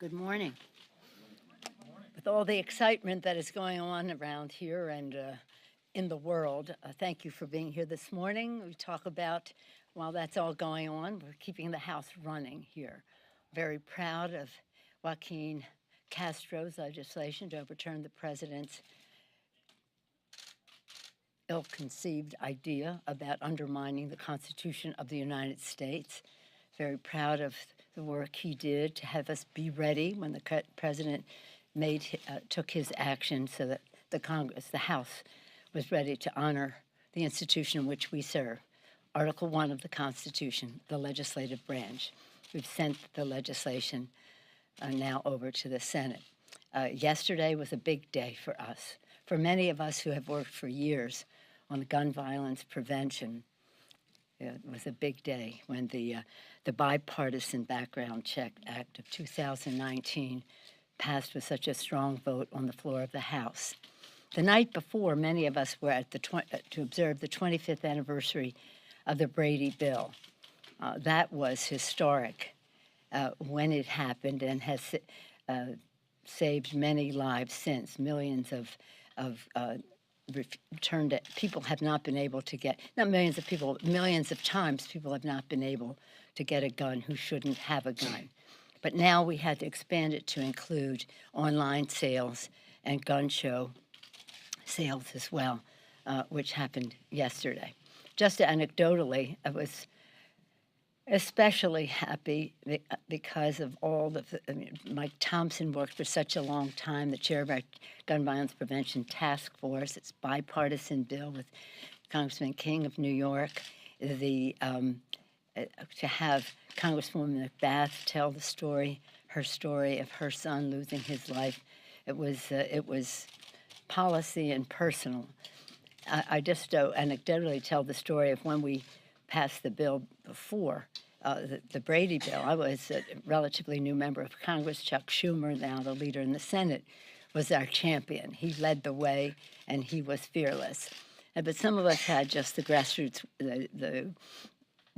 Good morning. With all the excitement that is going on around here and in the world, thank you for being here this morning. We talk about, while that's all going on, we're keeping the House running here. Very proud of Joaquin Castro's legislation to overturn the president's ill-conceived idea about undermining the Constitution of the United States. Very proud of the work he did to have us be ready when the president took his action so that the House, was ready to honor the institution in which we serve. Article 1 of the Constitution, the legislative branch. We've sent the legislation now over to the Senate. Yesterday was a big day for us. For many of us who have worked for years on gun violence prevention, it was a big day when the Bipartisan Background Check Act of 2019 passed with such a strong vote on the floor of the House. The night before, many of us were at to observe the 25th anniversary of the Brady Bill. That was historic when it happened and has saved many lives since. Millions of people have not been able to get, not millions of people, millions of times people have not been able to get a gun who shouldn't have a gun. But now we had to expand it to include online sales and gun show sales as well, which happened yesterday. Just anecdotally, I was especially happy because of all of Mike Thompson worked for such a long time, the chair of our Gun Violence Prevention Task Force. It's a bipartisan bill with Congressman King of New York. To have Congresswoman McBath tell the story, her story of her son losing his life, it was policy and personal. I just anecdotally tell the story of when we passed the bill before, the Brady Bill. I was a relatively new member of Congress. Chuck Schumer, now the leader in the Senate, was our champion. He led the way, and he was fearless. But some of us had just the grassroots, the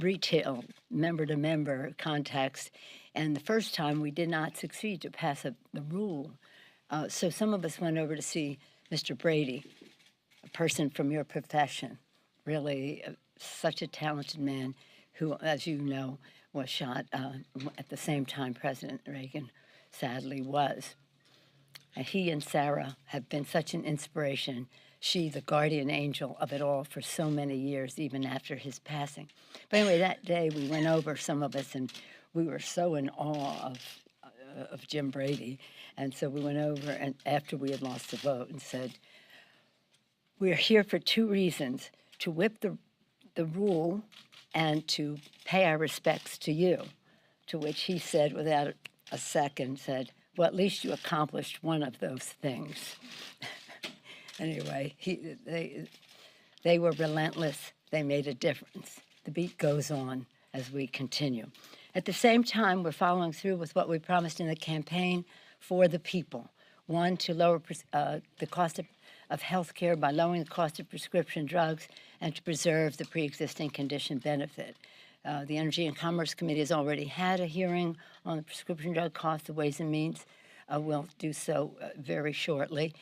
retail, member-to-member context, and the first time we did not succeed to pass the rule. So some of us went over to see Mr. Brady, a person from your profession, really such a talented man who, as you know, was shot at the same time President Reagan sadly was. And he and Sarah have been such an inspiration. She, the guardian angel of it all for so many years, even after his passing. But anyway, that day we went over, some of us, and we were so in awe of Jim Brady. And so we went over, and after we had lost the vote, and said, we are here for two reasons: to whip the rule and to pay our respects to you. To which he said, without a second, said, well, at least you accomplished one of those things. Anyway, they were relentless. They made a difference. The beat goes on as we continue. At the same time, we're following through with what we promised in the campaign for the people. One, to lower the cost of health care by lowering the cost of prescription drugs and to preserve the pre-existing condition benefit. The Energy and Commerce Committee has already had a hearing on the prescription drug cost. The Ways and Means will do so very shortly.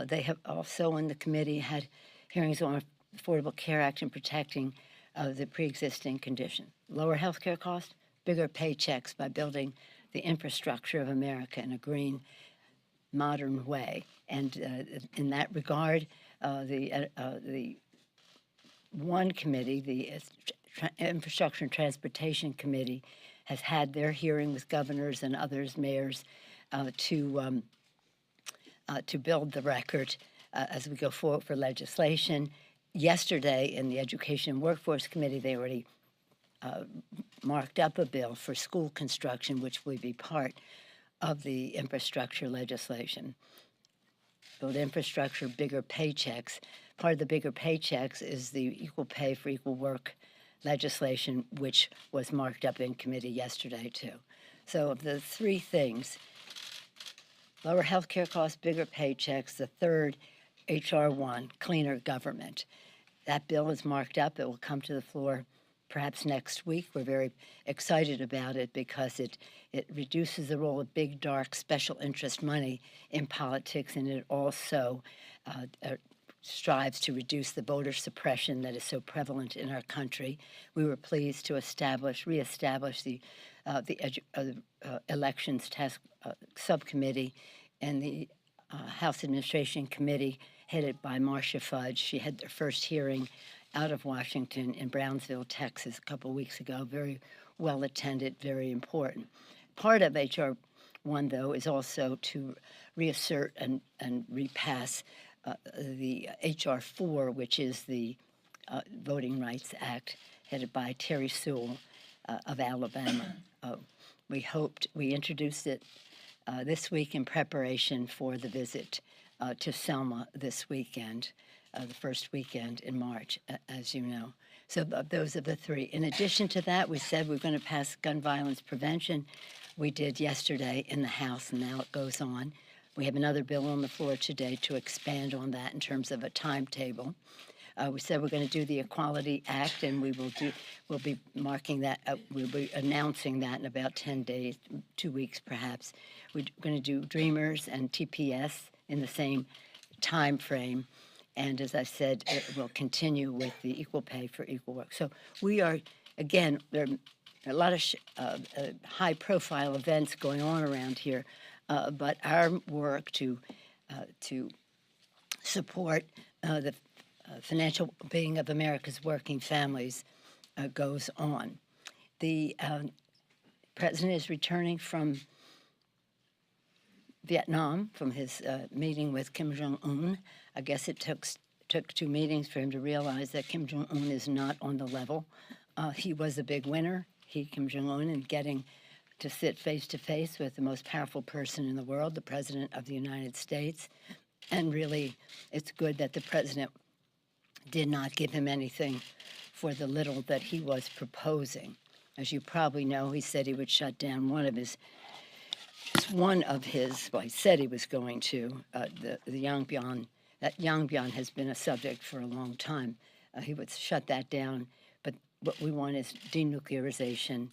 They have also in the committee had hearings on Affordable Care Act and protecting the pre-existing condition. Lower health care costs, bigger paychecks by building the infrastructure of America in a green, modern way. And in that regard, the one committee, the Infrastructure and Transportation Committee, has had their hearing with governors and others, mayors, to build the record as we go forward for legislation. Yesterday, in the Education and Workforce Committee, they already marked up a bill for school construction, which will be part of the infrastructure legislation. Build infrastructure, bigger paychecks. Part of the bigger paychecks is the equal pay for equal work legislation, which was marked up in committee yesterday, too. So of the three things, lower health care costs, bigger paychecks. The third, H.R. 1, cleaner government. That bill is marked up. It will come to the floor perhaps next week. We're very excited about it because it reduces the role of big, dark, special interest money in politics, and it also strives to reduce the voter suppression that is so prevalent in our country. We were pleased to reestablish the Elections Task Subcommittee and the House Administration Committee headed by Marcia Fudge. She had their first hearing out of Washington in Brownsville, Texas, a couple of weeks ago. Very well attended, very important. Part of H.R. 1, though, is also to reassert and repass the H.R. 4, which is the Voting Rights Act, headed by Terry Sewell of Alabama. We introduced it this week in preparation for the visit to Selma this weekend, the first weekend in March, as you know. So those are the three. In addition to that, we said we're going to pass gun violence prevention. We did yesterday in the House, and now it goes on. We have another bill on the floor today to expand on that in terms of a timetable. We said we're going to do the Equality Act, and we'll be marking that. We'll be announcing that in about 10 days, 2 weeks perhaps. We're going to do Dreamers and TPS in the same time frame, and as I said, it will continue with the equal pay for equal work. So we are, again, there are a lot of high-profile events going on around here, but our work to support the financial being of America's working families goes on. The president is returning from Vietnam from his meeting with Kim Jong-un. I guess it took 2 meetings for him to realize that Kim Jong-un is not on the level. He was a big winner, Kim Jong-un, in getting to sit face-to-face with the most powerful person in the world, the President of the United States. And really, it's good that the President did not give him anything for the little that he was proposing. As you probably know, he said he would shut down one of his, well, he said he was going to, the Yongbyon. That Yongbyon has been a subject for a long time. He would shut that down, but what we want is denuclearization.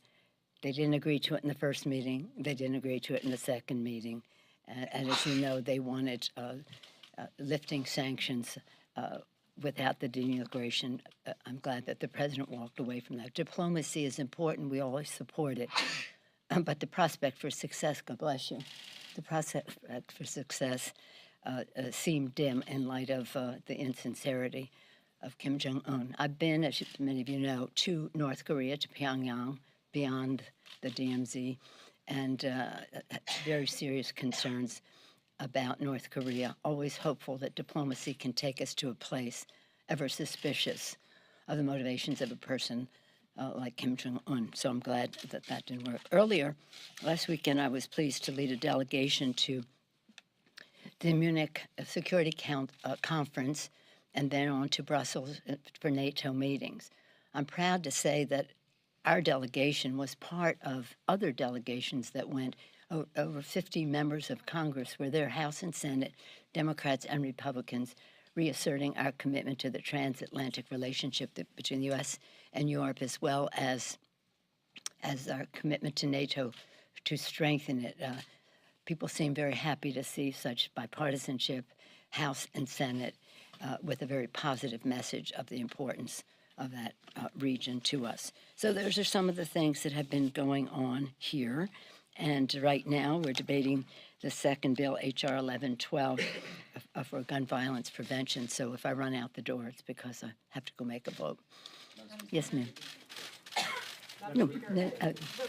They didn't agree to it in the first meeting. They didn't agree to it in the second meeting. And as you know, they wanted lifting sanctions without the denuclearization. I'm glad that the president walked away from that. Diplomacy is important. We always support it. But the prospect for success, God bless you, the prospect for success seemed dim in light of the insincerity of Kim Jong-un. I've been, as many of you know, to North Korea, to Pyongyang, beyond the DMZ, and very serious concerns about North Korea, always hopeful that diplomacy can take us to a place ever suspicious of the motivations of a person like Kim Jong-un. So I'm glad that that didn't work. Earlier, last weekend, I was pleased to lead a delegation to the Munich Security Conference and then on to Brussels for NATO meetings. I'm proud to say that our delegation was part of other delegations that went. Over 50 members of Congress were there, House and Senate, Democrats and Republicans, reasserting our commitment to the transatlantic relationship between the U.S. and Europe, as well as our commitment to NATO to strengthen it. People seem very happy to see such bipartisanship, House and Senate, with a very positive message of the importance of that region to us. So those are some of the things that have been going on here. And right now, we're debating the second bill, H.R. 1112, for gun violence prevention. So if I run out the door, it's because I have to go make a vote. Yes, ma'am. No,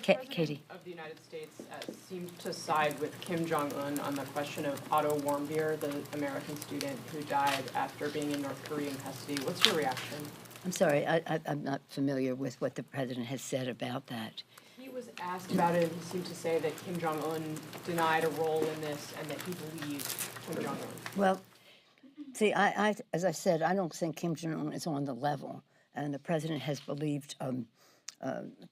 Katie. Of the United States seemed to side with Kim Jong-un on the question of Otto Warmbier, the American student who died after being in North Korean custody. What's your reaction? I'm sorry, I'm not familiar with what the president has said about that. He was asked about it, and he seemed to say that Kim Jong-un denied a role in this and that he believed Kim Jong-un. Well, see, as I said, I don't think Kim Jong-un is on the level, and the president has believed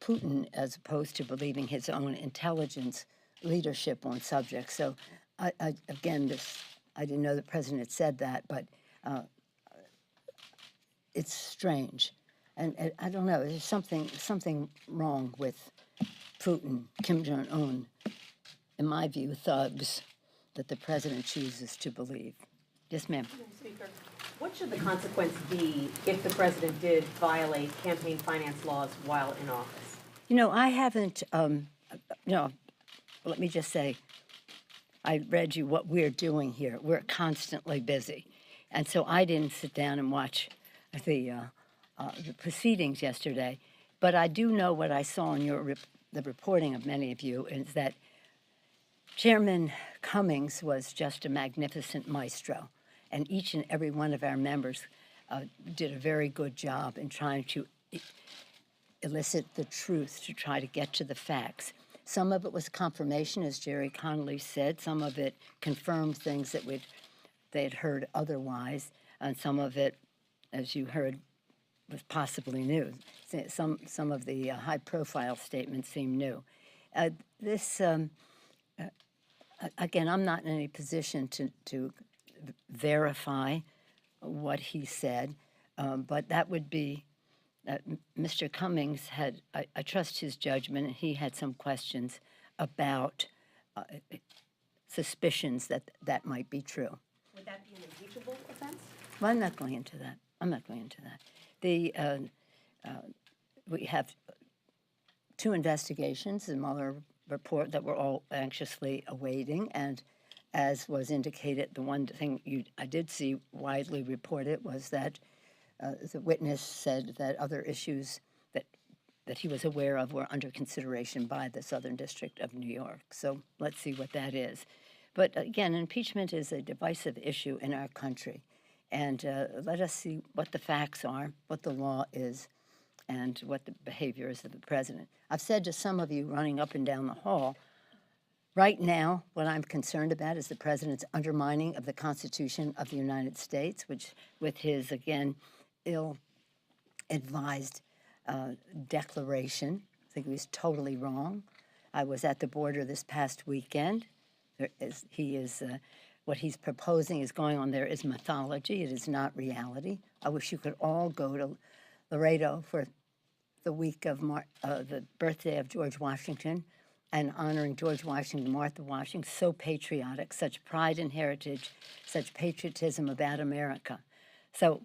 Putin as opposed to believing his own intelligence leadership on subjects. So, again, I didn't know the president had said that, but it's strange. And I don't know, there's something wrong with Putin, Kim Jong-un, in my view, thugs that the president chooses to believe. Yes, ma'am. Speaker, what should the consequence be if the president did violate campaign finance laws while in office? You know, I haven't, let me just say, I read you what we're doing here. We're constantly busy. And so I didn't sit down and watch the proceedings yesterday. But I do know what I saw in the reporting of many of you is that Chairman Cummings was just a magnificent maestro. And each and every one of our members did a very good job in trying to elicit the truth, to try to get to the facts. Some of it was confirmation, as Jerry Connolly said. Some of it confirmed things that they had heard otherwise. And some of it, as you heard, was possibly new. Some of the high-profile statements seem new. Again, I'm not in any position to verify what he said, but that would be Mr. Cummings had, I trust his judgment, and he had some questions about suspicions that might be true. Would that be an impeachable offense? Well, I'm not going into that. We have two investigations, the Mueller report that we're all anxiously awaiting, and as was indicated, the one thing I did see widely reported was that the witness said that other issues that he was aware of were under consideration by the Southern District of New York. So let's see what that is. But again, impeachment is a divisive issue in our country. And let us see what the facts are, what the law is, and what the behavior is of the president. I've said to some of you running up and down the hall, right now, what I'm concerned about is the president's undermining of the Constitution of the United States, which with his, again, ill-advised declaration. I think he was totally wrong. I was at the border this past weekend. What he's proposing is going on there is mythology. It is not reality. I wish you could all go to Laredo for the week of the birthday of George Washington and honoring George Washington, Martha Washington, so patriotic, such pride and heritage, such patriotism about America. So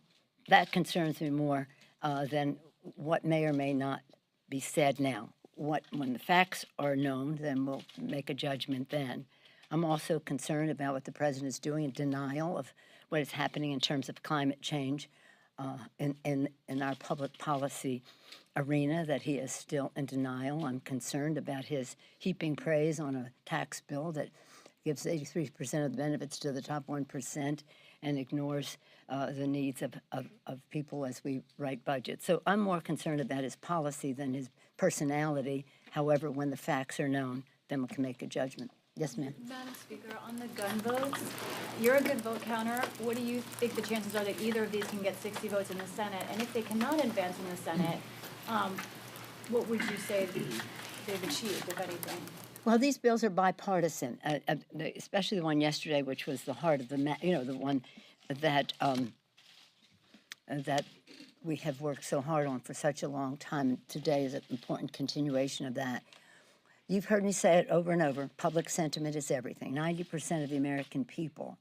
that concerns me more than what may or may not be said now. When the facts are known, then we'll make a judgment then. I'm also concerned about what the president is doing in denial of what is happening in terms of climate change in our public policy arena, that he is still in denial. I'm concerned about his heaping praise on a tax bill that gives 83% of the benefits to the top 1% and ignores the needs of people as we write budgets. So I'm more concerned about his policy than his personality. However, when the facts are known, then we can make a judgment. Yes, ma'am. Madam Speaker, on the gun votes, you're a good vote counter. What do you think the chances are that either of these can get 60 votes in the Senate? And if they cannot advance in the Senate, what would you say they've achieved, if anything? Well, these bills are bipartisan, especially the one yesterday, which was the heart of the one that that we have worked so hard on for such a long time. And today is an important continuation of that. You've heard me say it over and over, public sentiment is everything. 90% of the American people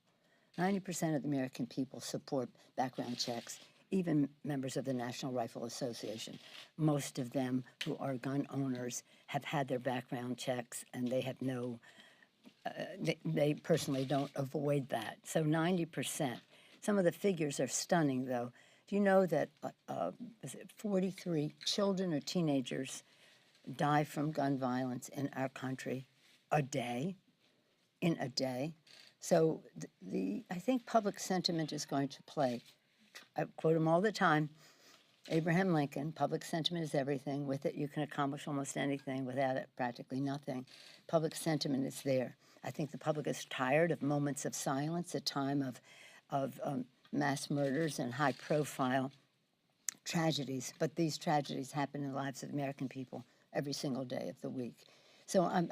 support background checks, even members of the National Rifle Association. Most of them who are gun owners have had their background checks, and they have they personally don't avoid that. So 90%. Some of the figures are stunning, though. Do you know that 43 children or teenagers die from gun violence in our country in a day? So I think public sentiment is going to play. I quote him all the time, Abraham Lincoln, public sentiment is everything. With it, you can accomplish almost anything. Without it, practically nothing. Public sentiment is there. I think the public is tired of moments of silence, a time of mass murders and high-profile tragedies. But these tragedies happen in the lives of American people every single day of the week. So I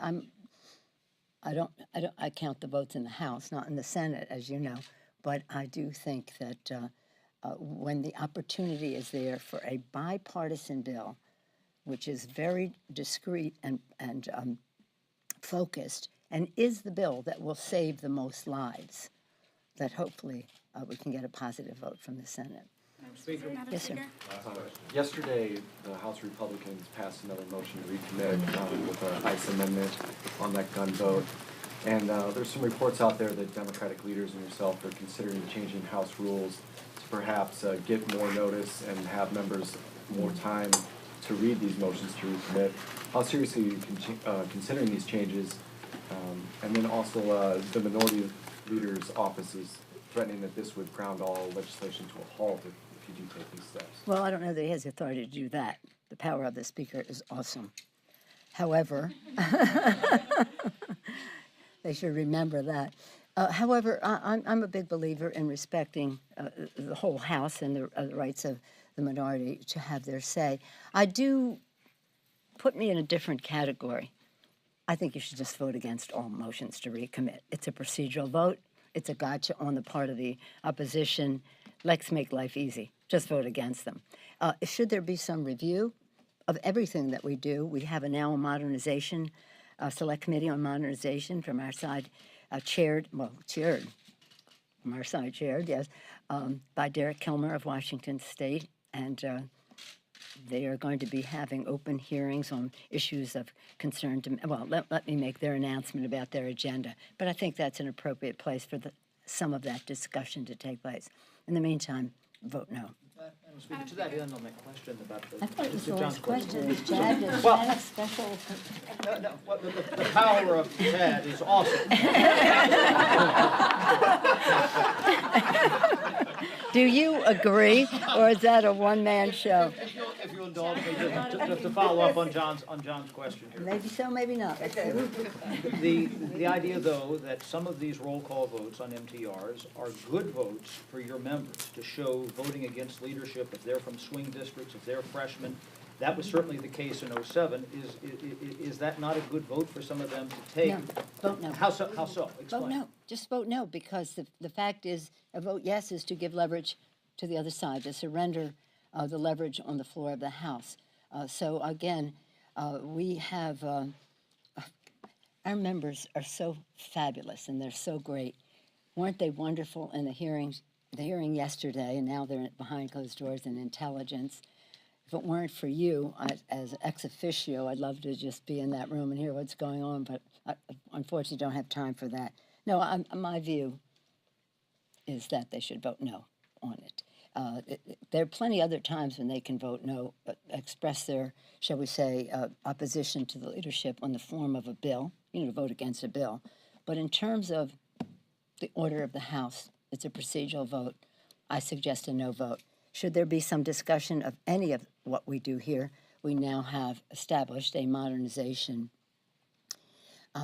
count the votes in the House, not in the Senate, as you know, but I do think that when the opportunity is there for a bipartisan bill, which is very discreet and focused, and is the bill that will save the most lives, that hopefully we can get a positive vote from the Senate. Speaker. Yes, sir. Yesterday, the House Republicans passed another motion to recommit with an ICE amendment on that gun vote. And there's some reports out there that Democratic leaders and yourself are considering changing House rules to perhaps give more notice and have members more time to read these motions to recommit. How seriously are you considering these changes? And then also the minority leader's office is threatening that this would ground all legislation to a halt if you do take these steps. Well, I don't know that he has the authority to do that. The power of the Speaker is awesome. However, they should remember that. However, I'm a big believer in respecting the whole House and the rights of the minority to have their say. I do put me in a different category. I think you should just vote against all motions to recommit. It's a procedural vote. It's a gotcha on the part of the opposition. Let's make life easy. Just vote against them. Should there be some review of everything that we do? We have now a modernization, select committee on modernization from our side, chaired from our side, yes, by Derek Kilmer of Washington State, and they are going to be having open hearings on issues of concern to, well, let me make their announcement about their agenda. But I think that's an appropriate place for some of that discussion to take place. In the meantime, vote no. Madam Speaker, to that end on that question about the... I thought it was the Mr. last John's question. Chad, does Well- Chad have special? No, well, the power of Chad is awesome. Do you agree, or is that a one-man show? If you indulge me, just to follow up on John's question here. Maybe so, maybe not. The idea, though, that some of these roll call votes on MTRs are good votes for your members to show voting against leadership if they're from swing districts, if they're freshmen. That was certainly the case in '07. Is that not a good vote for some of them to take? No, vote no. How so? How so? Explain. Vote no. Just vote no, because the fact is, a vote yes is to give leverage to the other side, to surrender the leverage on the floor of the House. So again, we have, our members are so fabulous and they're so great. Weren't they wonderful in the hearing yesterday, and now they're behind closed doors in intelligence. If it weren't for you, as ex officio, I'd love to just be in that room and hear what's going on, but I unfortunately don't have time for that. No, my view is that they should vote no on it. There are plenty other times when they can vote no, express their, shall we say, opposition to the leadership on the form of a bill, to vote against a bill. But in terms of the order of the House, it's a procedural vote. I suggest a no vote. Should there be some discussion of any of what we do here, we now have established a modernization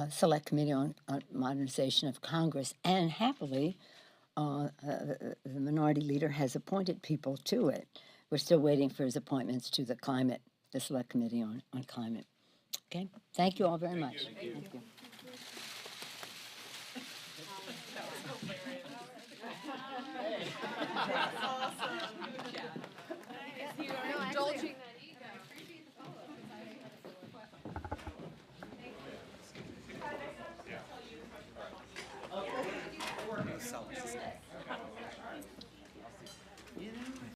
select committee on modernization of Congress, and happily, the minority leader has appointed people to it. We're still waiting for his appointments to the select committee on climate. Okay, thank you all very much. Thank you. Indulging that ego. I appreciate the follow-up.